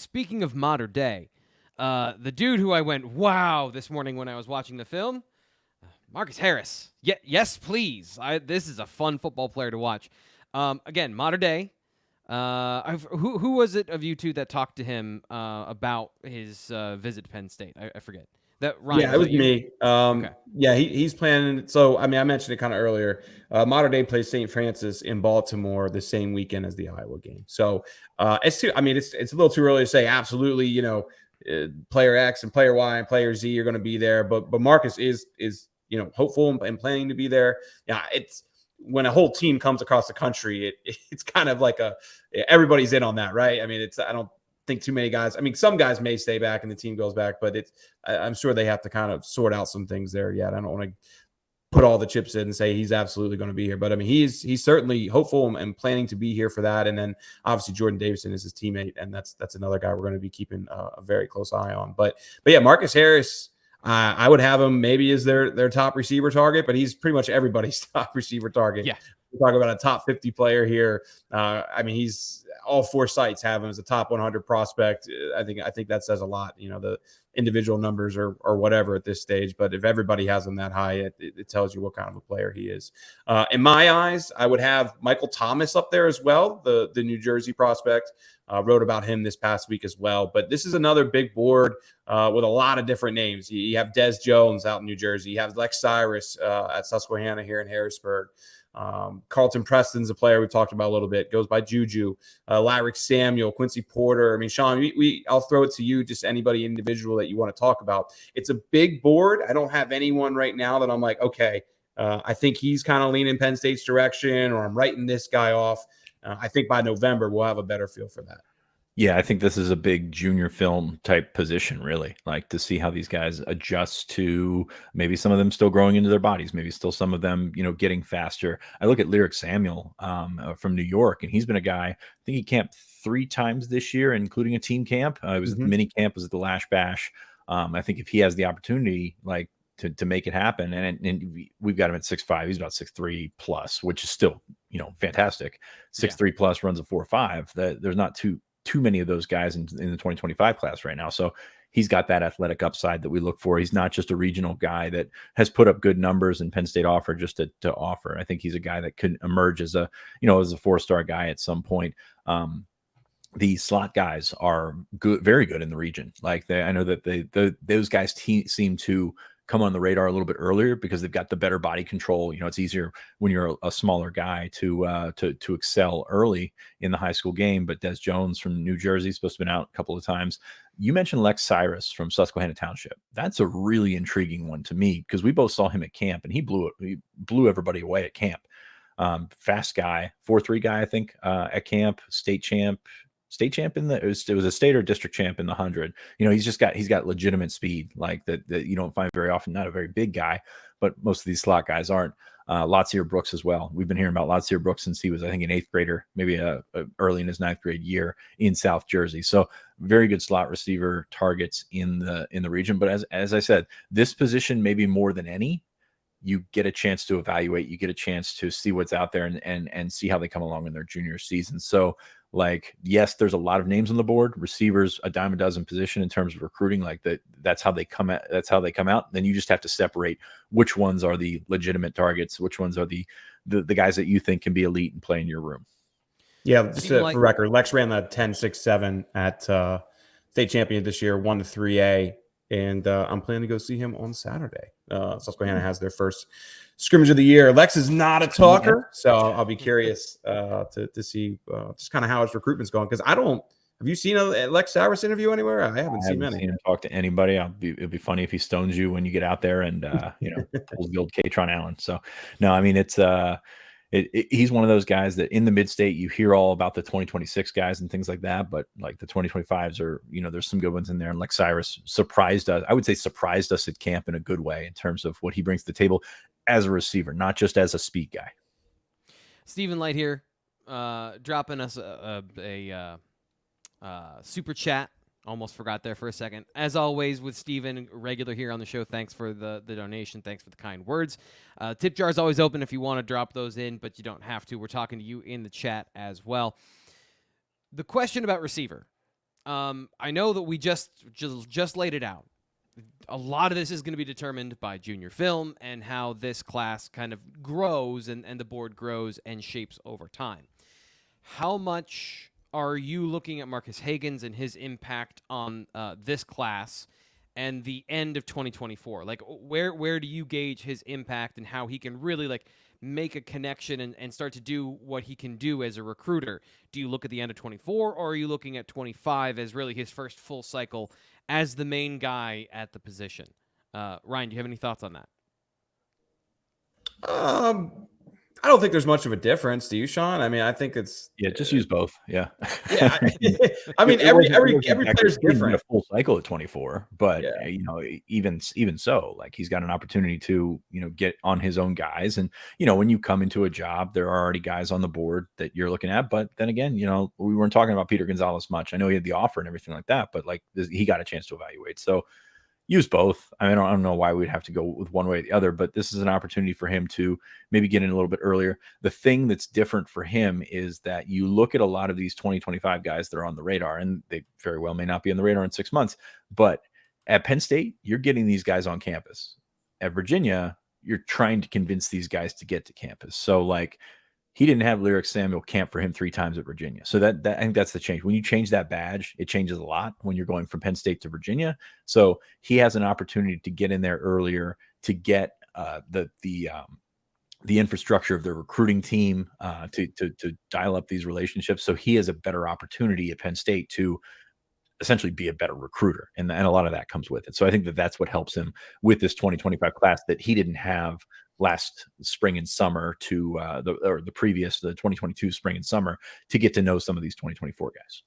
speaking of modern day, the dude who I went, wow, this morning when I was watching the film, Marcus Harris. Yes, please. This is a fun football player to watch. Again, modern day. Who was it of you two that talked to him about his visit to Penn State? I forget. That Ryan, Yeah, was it was that you? me. Okay. Yeah, he's planning. So, I mean, I mentioned it kind of earlier. Modern Day plays St. Francis in Baltimore the same weekend as the Iowa game. So, it's too. I mean, it's a little too early to say absolutely. Player X and player Y and player Z are going to be there, but Marcus is hopeful and planning to be there. Yeah, it's when a whole team comes across the country, it's kind of like everybody's in on that, right? I mean, I don't think too many guys. I mean, some guys may stay back and the team goes back, but I'm sure they have to kind of sort out some things there yet. I don't want to put all the chips in and say he's absolutely going to be here, but I mean, he's certainly hopeful and planning to be here for that. And then obviously Jordan Davison is his teammate, and that's another guy we're going to be keeping a very close eye on. But yeah, Marcus Harris. I would have him maybe as their top receiver target, but he's pretty much everybody's top receiver target. Yeah. We're talking about a top 50 player here. I mean, he's all four sites have him as a top 100 prospect. I think that says a lot. The individual numbers or whatever at this stage, but if everybody has him that high, it tells you what kind of a player he is. In my eyes, I would have Michael Thomas up there as well, the New Jersey prospect. Wrote about him this past week as well. But this is another big board with a lot of different names. You have Des Jones out in New Jersey. You have Lex Cyrus at Susquehanna here in Harrisburg. Carlton Preston's a player we talked about a little bit, goes by Juju. Lyric Samuel, Quincy Porter. I mean, Sean, I'll throw it to you, just anybody individual that you want to talk about. It's a big board. I don't have anyone right now that I'm like, okay, I think he's kind of leaning Penn State's direction, or I'm writing this guy off. I think by November, we'll have a better feel for that. Yeah, I think this is a big junior film type position, really. Like to see how these guys adjust to maybe some of them still growing into their bodies, maybe still some of them, getting faster. I look at Lyric Samuel from New York, and he's been a guy. I think he camped 3 times this year, including a team camp. It was at the mini camp, was at the Lash Bash. I think if he has the opportunity, like to make it happen, and we've got him at 6'5", he's about 6'3" plus, which is still fantastic. 6'3" plus, runs a 4.5. There's not too many of those guys in the 2025 class right now. So he's got that athletic upside that we look for. He's not just a regional guy that has put up good numbers and Penn State offer just to offer. I think he's a guy that could emerge as a 4-star guy at some point. The slot guys are good, very good in the region. Like I know that those guys seem to come on the radar a little bit earlier because they've got the better body control. It's easier when you're a smaller guy to excel early in the high school game. But Des Jones from New Jersey is supposed to have been out a couple of times. You mentioned Lex Cyrus from Susquehanna Township. That's a really intriguing one to me because we both saw him at camp and he blew everybody away at camp. Fast guy, 4.3 guy, I think, at camp, state champ in it was a state or district champ in the 100. He's got legitimate speed like that you don't find very often. Not a very big guy, but most of these slot guys aren't. Latsier Brooks as well. We've been hearing about Latsier Brooks since he was, I think, an 8th grader, maybe early in his 9th grade year in South Jersey. So very good slot receiver targets in the region. But as I said, this position maybe more than any, you get a chance to evaluate, you get a chance to see what's out there and see how they come along in their junior season. So like, yes, there's a lot of names on the board, receivers, a dime a dozen position in terms of recruiting. Like that's how they come out. Then you just have to separate which ones are the legitimate targets, which ones are the guys that you think can be elite and play in your room. Yeah, just for record, Lex ran the 10.67 at state champion this year, 1 to 3A. And I'm planning to go see him on Saturday. Susquehanna has their first scrimmage of the year. Lex is not a talker, so I'll be curious to see just kind of how his recruitment's going. Because have you seen a Lex Cyrus interview anywhere? I haven't seen many. Seen him talk to anybody. It'd be funny if he stones you when you get out there and pulls the old Katron Allen. So no, I mean it's he's one of those guys that in the mid-state you hear all about the 2026 guys and things like that, but like the 2025s are, there's some good ones in there. And like Cyrus surprised us, I would say surprised us at camp in a good way in terms of what he brings to the table as a receiver, not just as a speed guy. Stephen Light here, dropping us a super chat. Almost forgot there for a second. As always with Steven, regular here on the show, thanks for the donation. Thanks for the kind words. Tip jar is always open if you want to drop those in, but you don't have to. We're talking to you in the chat as well. The question about receiver. I know that we just laid it out. A lot of this is going to be determined by junior film and how this class kind of grows and the board grows and shapes over time. How much are you looking at Marcus Higgins and his impact on this class and the end of 2024? Like, where do you gauge his impact and how he can really like make a connection and start to do what he can do as a recruiter? Do you look at the end of 24, or are you looking at 25 as really his first full cycle as the main guy at the position? Ryan, do you have any thoughts on that? I don't think there's much of a difference. Do you, Sean? I mean, I think it's just use both. Yeah. Yeah. I mean, every player's different. A full cycle at 24, but Yeah. you know, even so, like he's got an opportunity to, you know, get on his own guys. And, you know, when you come into a job, there are already guys on the board that you're looking at. But then again, you know, we weren't talking about Peter Gonzalez much. I know he had the offer and everything like that, but like he got a chance to evaluate. So use both. I mean, I don't know why we'd have to go with one way or the other, but this is an opportunity for him to maybe get in a little bit earlier. The thing that's different for him is that you look at a lot of these 2025 guys that are on the radar, and they very well may not be on the radar in 6 months, but at Penn State, you're getting these guys on campus. At Virginia, you're trying to convince these guys to get to campus. So like, he didn't have Lyric Samuel camp for him 3 times at Virginia. So that I think that's the change. When you change that badge, it changes a lot when you're going from Penn State to Virginia. So he has an opportunity to get in there earlier, to get the infrastructure of the recruiting team, to dial up these relationships. So he has a better opportunity at Penn State to essentially be a better recruiter. And a lot of that comes with it. So I think that that's what helps him with this 2025 class that he didn't have last spring and summer to the previous, the 2022 spring and summer, to get to know some of these 2024 guys.